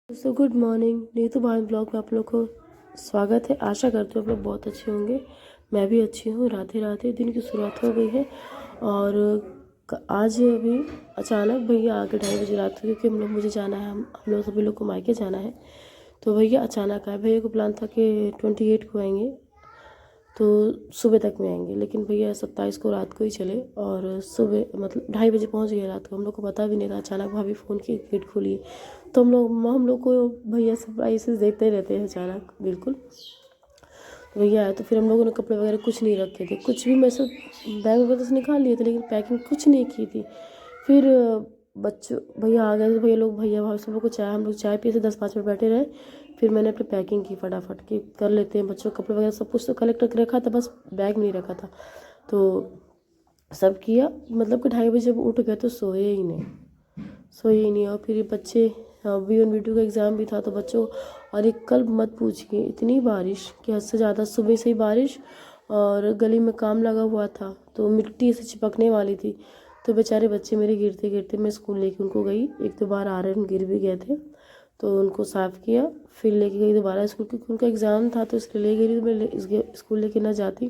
दोस्तों good morning. Neetu Bharat blog में आप लोग को स्वागत है। आशा करती हूँ आप लोग बहुत अच्छे होंगे। मैं भी अच्छी हूँ। राधे राधे। दिन की शुरुआत हो गई है और आज अभी अचानक भैया आके 2:30 बजे रात को, क्योंकि मुझे जाना है, हम लोग सभी लोग को मायके जाना है। तो भैया अचानक आए। भैया को प्लान था कि 28 को आएंगे, तो सुबह तक में आएंगे, लेकिन भैया 27 को रात को ही चले और सुबह मतलब 2:30 बजे पहुंच गए रात को। हम लोग को पता भी नहीं था। अचानक भाभी फ़ोन की, गेट खोली, तो हम लोग को भैया सरप्राइजेस देते रहते हैं अचानक बिल्कुल। तो भैया आए तो फिर हम लोगों ने कपड़े वगैरह कुछ नहीं रखे थे, कुछ भी मैं सब बैग वगैरह से निकाल लिए थे, लेकिन पैकिंग कुछ नहीं की थी। फिर बच्चों भैया आ गए तो भैया भाभी सब लोग को चाय, हम लोग चाय पिए थे, 10-5 मिनट बैठे रहे। फिर मैंने अपनी पैकिंग की फटाफट की, कर लेते हैं बच्चों के कपड़े वगैरह सब कुछ तो कलेक्ट करके रखा था, बस बैग नहीं रखा था। तो सब किया, मतलब कि 2:30 बजे जब उठ गए तो सोए ही नहीं। और फिर ये बच्चे, B1 B2 का एग्ज़ाम भी था तो बच्चों, और एक कल मत पूछिए, इतनी बारिश कि हद से ज़्यादा, सुबह से ही बारिश, और गली में काम लगा हुआ था तो मिट्टी से चिपकने वाली थी। तो बेचारे बच्चे मेरे गिरते गिरते, मैं स्कूल लेके उनको गई, 1-2 बार आ रहे हैं गिर भी गए थे, तो उनको साफ़ किया, फिर लेके गई दोबारा स्कूल, क्योंकि उनका एग्ज़ाम था तो इसलिए ले गई। तो मैं स्कूल लेके ना जाती।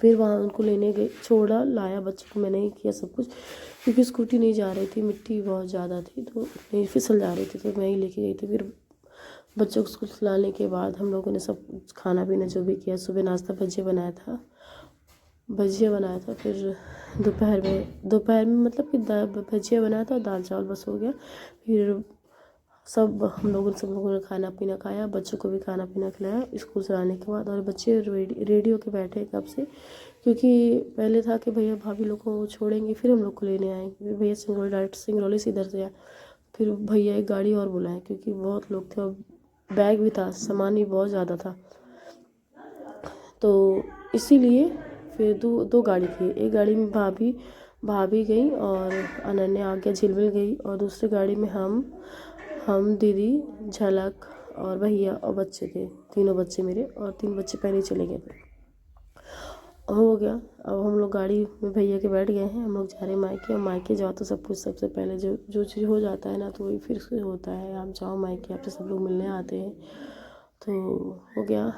फिर वहाँ उनको लेने गई, छोड़ा लाया बच्चों को, मैंने ही किया सब कुछ, क्योंकि स्कूटी नहीं जा रही थी, मिट्टी बहुत ज़्यादा थी तो नहीं फिसल जा रही थी, तो मैं ही लेके गई थी। फिर बच्चों को स्कूल से लाने के बाद हम लोगों ने सब खाना पीना जो भी किया, सुबह नाश्ता भजिया बनाया था। फिर दोपहर में मतलब कि भजिया बनाया था और दाल चावल बस हो गया। फिर सब लोगों ने खाना पीना खाया, बच्चों को भी खाना पीना खिलाया स्कूल से आने के बाद। और बच्चे रेडी होके बैठे कब से, क्योंकि पहले था कि भैया भाभी लोग को छोड़ेंगे फिर हम लोग को लेने आएंगे। फिर भैया डायरेक्ट सिंगरौली से इधर से आए। फिर भैया एक गाड़ी और बुलाए, क्योंकि बहुत लोग थे और बैग भी था, सामान भी बहुत ज़्यादा था, तो इसीलिए फिर दो गाड़ी थी। एक गाड़ी में भाभी गई और अनन्या आगे झिलमिल गई, और दूसरी गाड़ी में हम दीदी, झलक और भैया और बच्चे थे, तीनों बच्चे मेरे, और 3 बच्चे पहले ही चले गए थे। हो गया। अब हम लोग गाड़ी में भैया के बैठ गए हैं, हम लोग जा रहे हैं मायके। और मायके जाओ तो सब कुछ सबसे पहले जो चीज़ हो जाता है ना, तो वही फिर से होता है। आप जाओ मायके, आपसे सब लोग मिलने आते हैं, तो हो गया।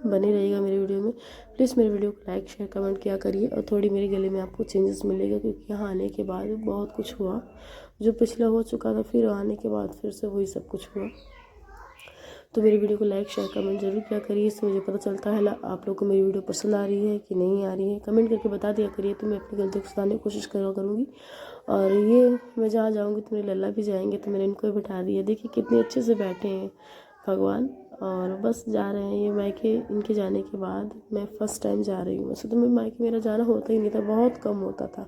बने रहिएगा मेरी वीडियो में। प्लीज़ मेरे वीडियो को लाइक शेयर कमेंट किया करिए। और थोड़ी मेरे गले में आपको चेंजेस मिलेगा, क्योंकि यहाँ आने के बाद बहुत कुछ हुआ, जो पिछला हो चुका था, फिर आने के बाद फिर से वही सब कुछ हुआ। तो मेरी वीडियो को लाइक शेयर कमेंट जरूर किया करिए, इससे मुझे पता चलता है आप लोग को मेरी वीडियो पसंद आ रही है कि नहीं आ रही है। कमेंट करके बता दिया करिए, तो मैं अपनी गलती को सुधारने की कोशिश करूँगी। और ये मैं जहाँ जाऊँगी तो मेरे लल्ला भी जाएंगे, तो मैंने इनको भी बिठा दिया। देखिए कितने अच्छे से बैठे हैं भगवान। और बस जा रहे हैं ये मायके। इनके जाने के बाद मैं फ़र्स्ट टाइम जा रही हूँ। वैसे तो मैं मायके, मेरा जाना होता ही नहीं था, बहुत कम होता था।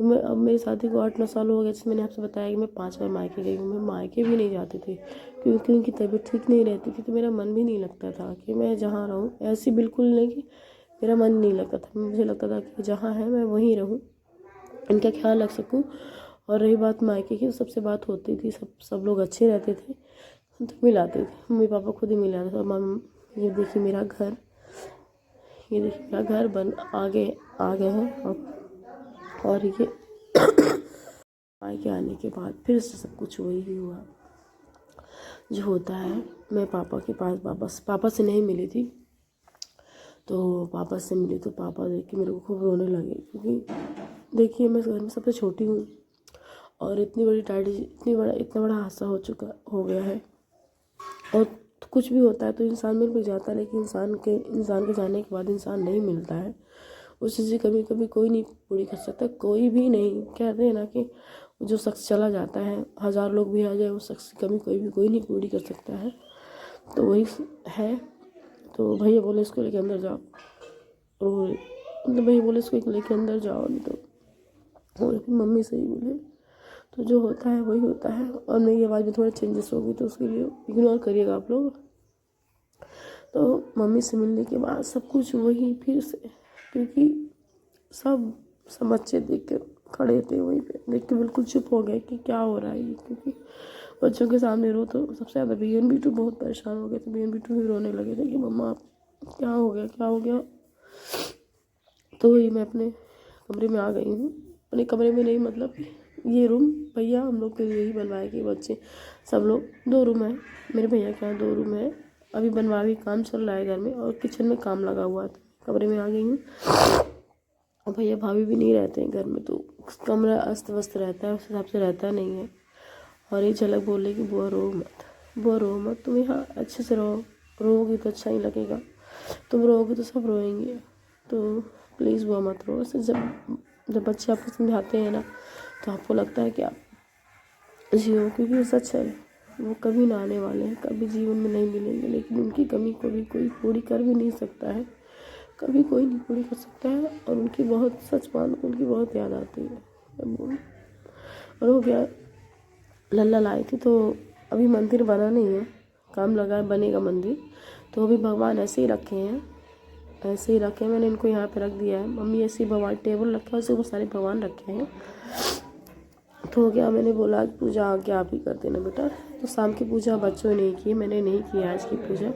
अब मेरी शादी को 8-9 साल हो गए। जैसे मैंने आपसे बताया कि मैं 5 बार मायके गई हूँ। मैं मायके भी नहीं जाती थी, क्योंकि उनकी तबीयत ठीक नहीं रहती थी, तो मेरा मन भी नहीं लगता था कि मैं जहाँ रहूँ। ऐसी बिल्कुल नहीं कि मेरा मन नहीं लगता था, मुझे लगता था कि जहाँ है मैं वहीं रहूँ, इनका ख्याल रख सकूँ। और रही बात मायके की, सबसे बात होती थी, सब लोग अच्छे रहते थे, तो मिलाते थे। मम्मी पापा खुद ही मिलाते थे। ये देखिए मेरा घर, बन आ गए हैं और ये मायके आने के बाद फिर से सब कुछ वही ही हुआ जो होता है। मैं पापा के पास पापा से नहीं मिली थी, तो पापा से मिली तो पापा देख के मेरे को खूब रोने लगे, क्योंकि देखिए मैं घर में सबसे छोटी हूँ, और इतना बड़ा हादसा हो गया है। और कुछ भी होता है तो इंसान मिल भी जाता है, लेकिन इंसान के जाने के बाद इंसान नहीं मिलता है। उस चीज़ की कभी कोई नहीं पूरी कर सकता, कोई भी नहीं। कहते हैं ना कि जो शख्स चला जाता है, 1000 लोग भी आ जाए, उस शख्स की कमी कोई नहीं पूरी कर सकता है। तो वही है। तो भैया बोले इसको लेके अंदर जाओ, और मतलब भैया बोले इसको लेके अंदर जाओ, नहीं तो, और फिर मम्मी से ही बोले। तो जो होता है वही होता है। और मेरी आवाज़ में थोड़ा चेंजेस हो गई, तो उसके लिए इग्नोर करिएगा आप लोग। तो मम्मी से मिलने के बाद सब कुछ वही फिर से, क्योंकि सब बच्चे देख के खड़े थे वहीं पे, देख के बिल्कुल चुप हो गए कि क्या हो रहा है ये। क्योंकि बच्चों के सामने रो तो सबसे ज़्यादा B1 B2 बहुत परेशान हो गए थे। B1 B2 भी रोने लगे थे कि मम्मा आप क्या हो गया। तो वही मैं अपने कमरे में आ गई हूँ। अपने कमरे में नहीं, मतलब ये रूम भैया हम लोग के लिए ही बनवाए कि बच्चे सब लोग 2 रूम है, मेरे भैया के यहाँ 2 रूम है। अभी बनवावी काम चल रहा है घर में और किचन में काम लगा हुआ था, कमरे में आ गई हूँ। और भैया भाभी भी नहीं रहते हैं घर में, तो कमरा अस्त व्यस्त रहता है, उस हिसाब से रहता नहीं है। और ये झलक बोले कि बुआ रो मत, बुआ रो मत, तुम यहाँ अच्छे से रहो, रोओगी तो अच्छा ही लगेगा, तुम रोओगे तो सब रोएंगे, तो प्लीज़ बुआ मत रो। ऐसे जब बच्चे आपको समझाते हैं ना, तो आपको लगता है कि आप जियो, क्योंकि वो सच है, वो कभी ना आने वाले हैं, कभी जीवन में नहीं मिलेंगे, लेकिन उनकी कमी को भी कोई पूरी कर भी नहीं सकता है, कभी कोई नहीं पूरी कर सकता है। और उनकी बहुत, सच मान, उनकी बहुत याद आती है। और हो गया, लल्ला लाई थी, तो अभी मंदिर बना नहीं है, काम लगा है, बनेगा मंदिर। तो अभी भगवान ऐसे ही रखे हैं, ऐसे ही रखे हैं, मैंने इनको यहाँ पे रख दिया है। मम्मी ऐसे ही भगवान टेबल रखा है, उसके बहुत सारे भगवान रखे हैं। तो हो गया, मैंने बोला आज पूजा आके आप ही कर देना बेटा। तो शाम की पूजा बच्चों ने नहीं की, मैंने नहीं की आज की पूजा।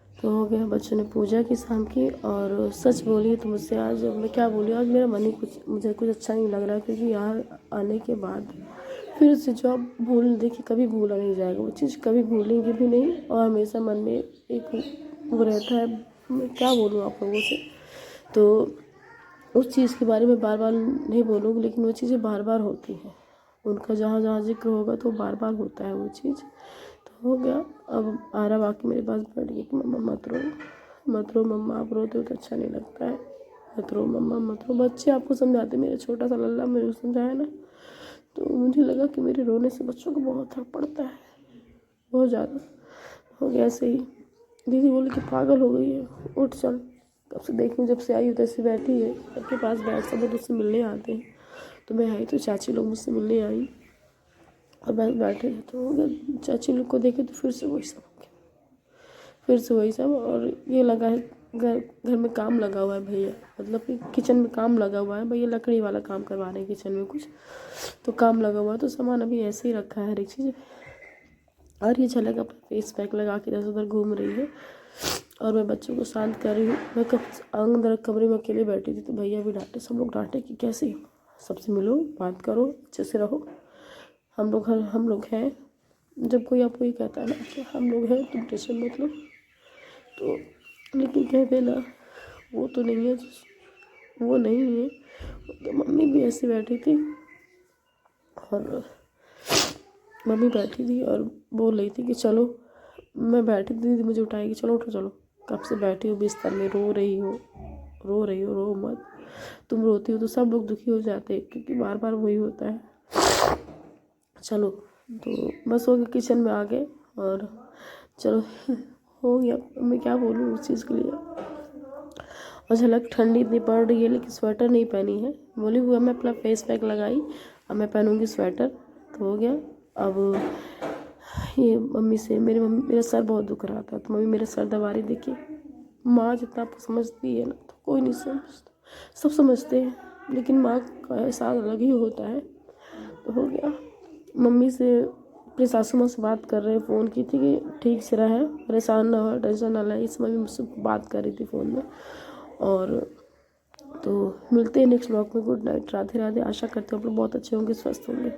तो हो गया, बच्चों ने पूजा की शाम की। और सच बोली तो मुझसे आज मैं क्या बोली, आज मेरा मन ही मुझे कुछ अच्छा नहीं लग रहा है, क्योंकि यहाँ आने के बाद फिर से जो आप भूल, देखिए कभी भूला नहीं जाएगा, वो चीज़ कभी भूलेंगे भी नहीं। और हमेशा मन में एक वो रहता है, मैं क्या बोलूँ आप लोगों से, तो उस चीज़ के बारे में बार बार नहीं बोलूँगी, लेकिन वो चीज़ें बार बार होती हैं, उनका जहाँ जहाँ जिक्र होगा तो बार बार होता है वो चीज़। तो हो गया, अब आरव आके मेरे पास बैठ गई कि मम्मा मत रो, मत रो मम्मा, आप रोते हो तो अच्छा नहीं लगता है, मत रो मम्मा मत रो। बच्चे आपको समझाते, मेरा छोटा सा लल्ला मेरे को समझाया ना, तो मुझे लगा कि मेरे रोने से बच्चों को बहुत फर्क पड़ता है, बहुत ज़्यादा। हो गया ऐसे ही, दीदी बोली कि पागल हो गई है, उठ चल। कब से देखूँ, जब से आई हूँ तैसे बैठी है, सबके पास बैठ, सब लोग उससे मिलने आते हैं। तो मैं आई तो चाची लोग मुझसे मिलने आई और बस बैठे थे। तो हो गया, चाची लोग को देखे तो फिर से वही सब हो गया, फिर से वही सब। और ये लगा है घर में काम लगा हुआ है भैया, मतलब कि किचन में काम लगा हुआ है भैया, लकड़ी वाला काम करवा रहे हैं किचन में कुछ, तो काम लगा हुआ है। तो सामान अभी ऐसे ही रखा है हर एक चीज़। और ये झलक अपना फेस पैक लगा के इधर उधर घूम रही है और मैं बच्चों को शांत कर रही हूँ। मैं अंदर कमरे में अकेले बैठी थी, तो भैया भी डांटे, सब लोग डांटे कि कैसे, सबसे मिलो, बात करो, अच्छे से रहो, हम लोग हैं। जब कोई आपको ये कहता है ना कि हम लोग हैं, तुम टेंशन मत लो, तो लेकिन कहते ना, वो तो नहीं है, वो नहीं है। तो मम्मी भी ऐसे बैठी थी, और मम्मी बैठी थी और बोल रही थी कि चलो, मैं बैठी थी, दीदी मुझे उठाएगी, चलो उठो चलो, कब से बैठी हो बिस्तर में, रो रही हो, रो मत, तुम रोती हो तो सब लोग दुखी हो जाते हैं, क्योंकि बार बार वही होता है। चलो, तो बस हो गया, किचन में आ गए और चलो हो गया। मैं क्या बोलूँ उस चीज़ के लिए। और झलक ठंडी इतनी पड़ रही है, लेकिन स्वेटर नहीं पहनी है, बोली हुआ मैं अपना फेस पैक लगाई, अब मैं पहनूंगी स्वेटर। तो हो गया, अब ये मम्मी से मेरा सर बहुत दुख रहा था, तो मम्मी मेरा सर दबा रही। देखिए माँ जितना आपको समझती है ना, तो कोई नहीं समझता, सब समझते हैं, लेकिन माँ का एहसास अलग ही होता है। तो हो गया, मम्मी से अपनी सासू माँ से बात कर रहे, फ़ोन की थी कि ठीक से रहे, परेशान ना हो, टेंशन ना ले, इस मम्मी मुझसे बात कर रही थी फ़ोन में। और तो मिलते हैं नेक्स्ट ब्लॉग में। Good night, Radhe Radhe. आशा करते हैं आप लोग बहुत अच्छे होंगे, स्वस्थ होंगे।